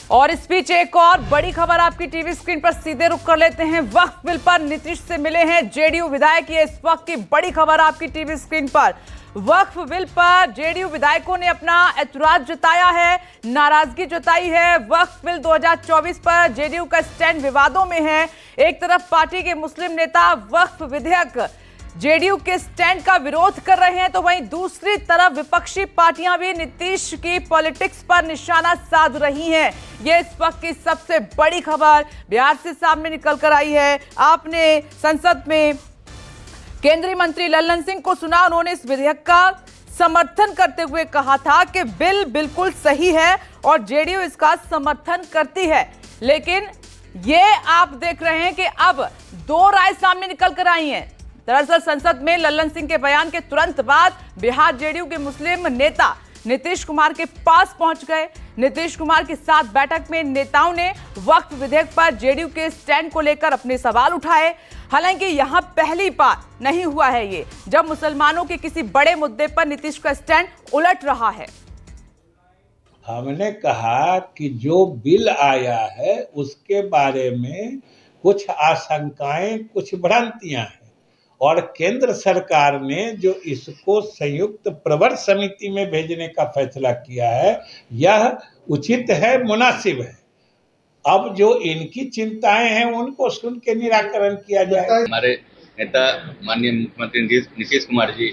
और इस बीच एक और बड़ी खबर आपकी टीवी स्क्रीन पर सीधे रुक कर लेते हैं। वक्फ बिल पर नीतीश से मिले हैं जेडीयू विधायक। ये इस वक्त की बड़ी खबर आपकी टीवी स्क्रीन पर। वक्फ बिल पर जेडीयू विधायकों ने अपना ऐतराज जताया है, नाराजगी जताई है। वक्फ बिल 2024 पर जेडीयू का स्टैंड विवादों में है। एक तरफ पार्टी के मुस्लिम नेता वक्फ विधेयक जेडीयू के स्टैंड का विरोध कर रहे हैं, तो वहीं दूसरी तरफ विपक्षी पार्टियां भी नीतीश की पॉलिटिक्स पर निशाना साध रही हैं। ये इस वक्त की सबसे बड़ी खबर बिहार से सामने निकल कर आई है। आपने संसद में केंद्रीय मंत्री लल्लन सिंह को सुना, उन्होंने इस विधेयक का समर्थन करते हुए कहा था कि बिल बिल्कुल सही है और जेडीयू इसका समर्थन करती है। लेकिन ये आप देख रहे हैं कि अब दो राय सामने निकल कर आई हैं। दरअसल संसद में लल्लन सिंह के बयान के तुरंत बाद बिहार जेडीयू के मुस्लिम नेता नीतीश कुमार के पास पहुंच गए। नीतीश कुमार के साथ बैठक में नेताओं ने वक्फ विधेयक पर जेडीयू के स्टैंड को लेकर अपने सवाल उठाए। हालांकि यहां पहली बार नहीं हुआ है ये जब मुसलमानों के किसी बड़े मुद्दे पर नीतीश का स्टैंड उलट रहा है। हमने कहा कि जो बिल आया है उसके बारे में कुछ आशंकाएं, कुछ भ्रांतियां हैं और केंद्र सरकार ने जो इसको संयुक्त प्रवर समिति में भेजने का फैसला किया है यह उचित है, मुनासिब है। अब जो इनकी चिंताएं हैं उनको सुन के निराकरण किया जाए। हमारे नेता माननीय मुख्यमंत्री नीतीश कुमार जी,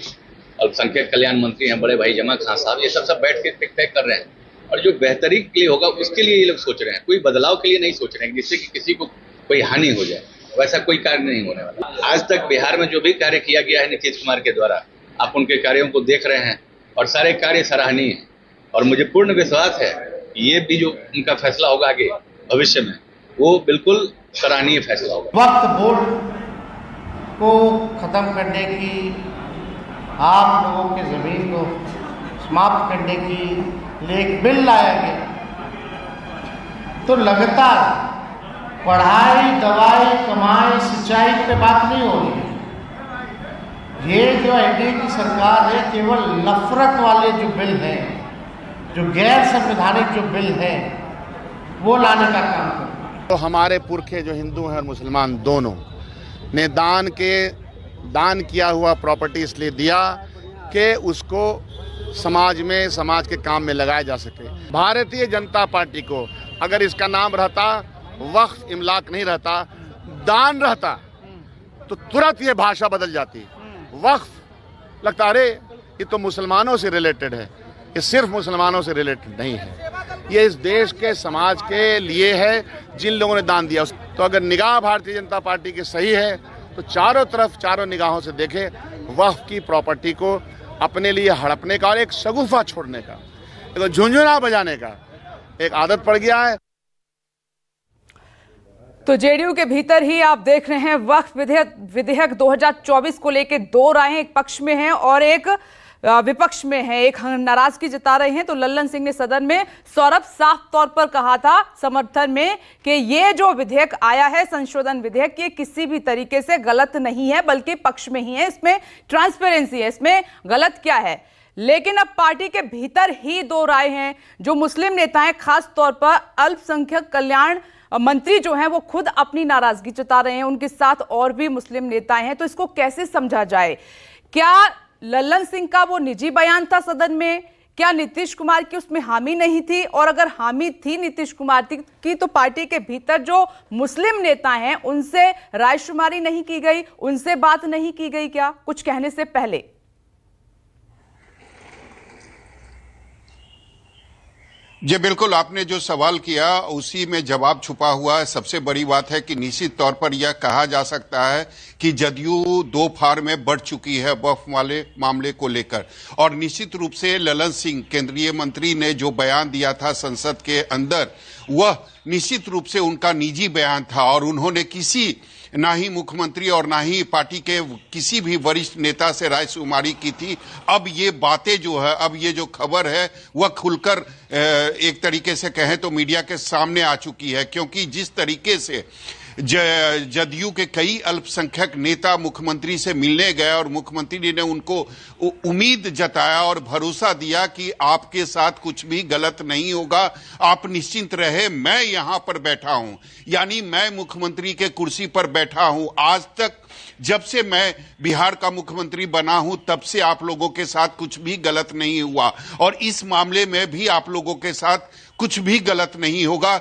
अल्पसंख्यक कल्याण मंत्री हैं बड़े भाई जमा खान साहब, ये सब बैठ के तय कर रहे हैं और जो बेहतरी के लिए होगा उसके लिए ये लोग सोच रहे हैं। कोई बदलाव के लिए नहीं सोच रहे हैं जिससे कि किसी को कोई हानि हो जाए, वैसा कोई कार्य नहीं होने वाला। आज तक बिहार में जो भी कार्य किया गया है नीतीश कुमार के द्वारा, आप उनके कार्यों को देख रहे हैं और सारे कार्य सराहनीय हैं और मुझे पूर्ण विश्वास है ये भी जो उनका फैसला होगा आगे भविष्य में वो बिल्कुल सराहनीय फैसला होगा। वक्फ बोर्ड को खत्म करने की, आप लोगों की जमीन को समाप्त करने की लिए एक बिल लाया गया, तो लगातार पढ़ाई, दवाई, कमाई, सिंचाई पे बात नहीं हो रही है। ये जो एनडीए की सरकार है केवल नफरत वाले जो बिल हैं, जो गैर संवैधानिक जो बिल हैं, वो लाने का काम कर रही है। तो हमारे पुरखे जो हिंदू हैं और मुसलमान दोनों ने दान किया हुआ प्रॉपर्टी इसलिए दिया कि उसको समाज में, समाज के काम में लगाया जा सके। भारतीय जनता पार्टी को अगर इसका नाम रहता वक्फ इमलाक नहीं रहता, दान रहता, तो तुरंत ये भाषा बदल जाती। वक्फ लगता अरे ये तो मुसलमानों से रिलेटेड है, ये सिर्फ मुसलमानों से रिलेटेड नहीं है, ये इस देश के समाज के लिए है जिन लोगों ने दान दिया। तो अगर निगाह भारतीय जनता पार्टी की सही है तो चारों तरफ, चारों निगाहों से देखे वक्फ की प्रॉपर्टी को अपने लिए हड़पने का और एक शगुफा छोड़ने का, एक झुंझुना बजाने का एक आदत पड़ गया है। तो जेडीयू के भीतर ही आप देख रहे हैं वक्फ विधेयक 2024 को लेकर दो राहें एक पक्ष में हैं और एक विपक्ष में है। एक नाराजगी जता रहे हैं तो लल्लन सिंह ने सदन में सौरभ साफ तौर पर कहा था समर्थन में कि ये जो विधेयक आया है, संशोधन विधेयक, ये किसी भी तरीके से गलत नहीं है बल्कि पक्ष में ही है, इसमें ट्रांसपेरेंसी है, इसमें गलत क्या है। लेकिन अब पार्टी के भीतर ही दो राय हैं। जो मुस्लिम नेता हैं, खास तौर पर अल्पसंख्यक कल्याण मंत्री जो हैं, वो खुद अपनी नाराजगी जता रहे हैं, उनके साथ और भी मुस्लिम नेताएं हैं। तो इसको कैसे समझा जाए? क्या लल्लन सिंह का वो निजी बयान था सदन में? क्या नीतीश कुमार की उसमें हामी नहीं थी? और अगर हामी थी नीतीश कुमार की तो पार्टी के भीतर जो मुस्लिम नेता हैं उनसे रायशुमारी नहीं की गई, उनसे बात नहीं की गई क्या कुछ कहने से पहले? जी बिल्कुल, आपने जो सवाल किया उसी में जवाब छुपा हुआ है। सबसे बड़ी बात है कि निश्चित तौर पर यह कहा जा सकता है कि जदयू दो फार में बढ़ चुकी है वक्फ वाले मामले को लेकर, और निश्चित रूप से लल्लन सिंह केंद्रीय मंत्री ने जो बयान दिया था संसद के अंदर, वह निश्चित रूप से उनका निजी बयान था और उन्होंने किसी ना ही मुख्यमंत्री और ना ही पार्टी के किसी भी वरिष्ठ नेता से रायशुमारी की थी। अब ये बातें जो है, अब ये जो खबर है वह खुलकर एक तरीके से कहें तो मीडिया के सामने आ चुकी है, क्योंकि जिस तरीके से जदयू के कई अल्पसंख्यक नेता मुख्यमंत्री से मिलने गए और मुख्यमंत्री ने उनको उम्मीद जताया और भरोसा दिया कि आपके साथ कुछ भी गलत नहीं होगा, आप निश्चिंत रहे, मैं यहां पर बैठा हूं, यानी मैं मुख्यमंत्री के कुर्सी पर बैठा हूं। आज तक जब से मैं बिहार का मुख्यमंत्री बना हूं तब से आप लोगों के साथ कुछ भी गलत नहीं हुआ और इस मामले में भी आप लोगों के साथ कुछ भी गलत नहीं होगा।